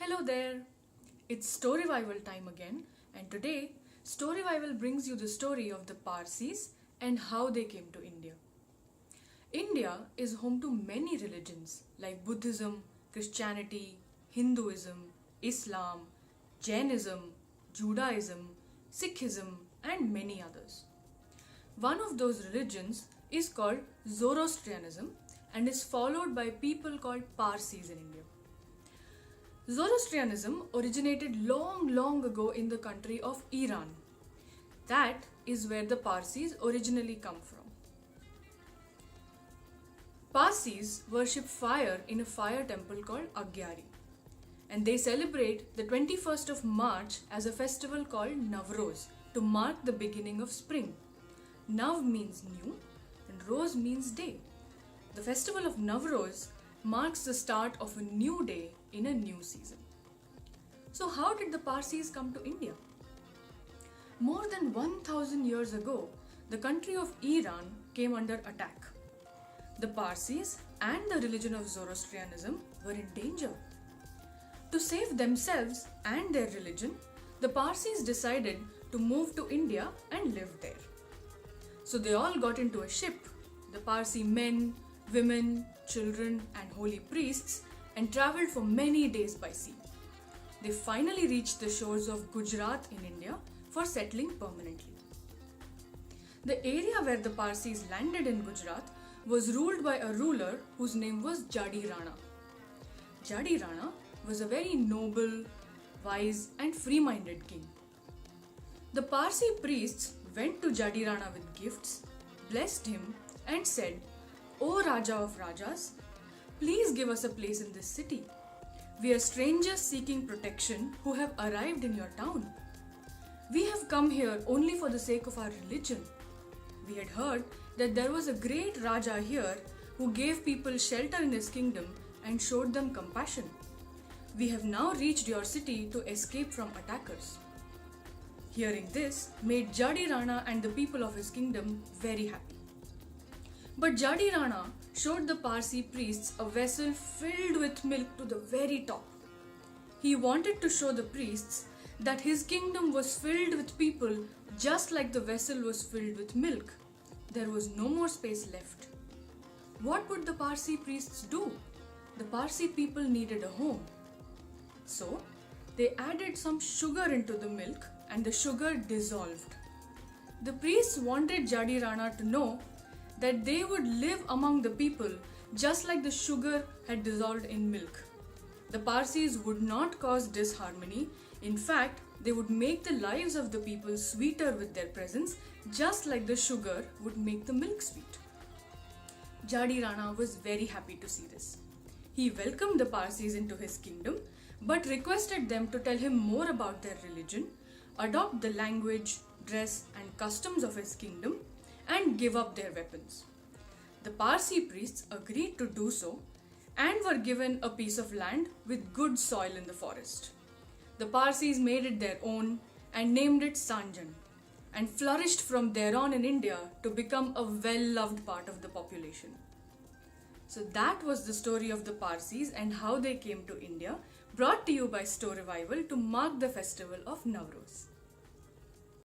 Hello there! It's Storyvival time again, and today Storyvival brings you the story of the Parsis and how they came to India. India is home to many religions like Buddhism, Christianity, Hinduism, Islam, Jainism, Judaism, Sikhism, and many others. One of those religions is called Zoroastrianism and is followed by people called Parsis in India. Zoroastrianism originated long ago in the country of Iran. That is where the Parsis originally come from. Parsis worship fire in a fire temple called Agyari, and they celebrate the 21st of March as a festival called Navroz to mark the beginning of spring. Nav means new and Roz means day. The festival of Navroz marks the start of a new day in a new season. So how did the Parsis come to India? More than 1000 years ago, the country of Iran came under attack. The Parsis and the religion of Zoroastrianism were in danger. To save themselves and their religion, the Parsis decided to move to India and live there. So they all got into a ship, the Parsi men, women, children, and holy priests, and travelled for many days by sea. They finally reached the shores of Gujarat in India for settling permanently. The area where the Parsis landed in Gujarat was ruled by a ruler whose name was Jadi Rana. Jadi Rana was a very noble, wise, and free-minded king. The Parsi priests went to Jadi Rana with gifts, blessed him, and said, "O Raja of Rajas, please give us a place in this city. We are strangers seeking protection who have arrived in your town. We have come here only for the sake of our religion. We had heard that there was a great Raja here who gave people shelter in his kingdom and showed them compassion. We have now reached your city to escape from attackers." Hearing this made Jadi Rana and the people of his kingdom very happy. But Jadi Rana showed the Parsi priests a vessel filled with milk to the very top. He wanted to show the priests that his kingdom was filled with people just like the vessel was filled with milk. There was no more space left. What would the Parsi priests do? The Parsi people needed a home. So, they added some sugar into the milk and the sugar dissolved. The priests wanted Jadi Rana to know that they would live among the people just like the sugar had dissolved in milk. The Parsis would not cause disharmony. In fact, they would make the lives of the people sweeter with their presence, just like the sugar would make the milk sweet. Jadi Rana was very happy to see this. He welcomed the Parsis into his kingdom, but requested them to tell him more about their religion, adopt the language, dress, and customs of his kingdom, and give up their weapons. The Parsi priests agreed to do so and were given a piece of land with good soil in the forest. The Parsis made it their own and named it Sanjan, and flourished from there on in India to become a well-loved part of the population. So that was the story of the Parsis and how they came to India, brought to you by Storyvival to mark the festival of Navroz.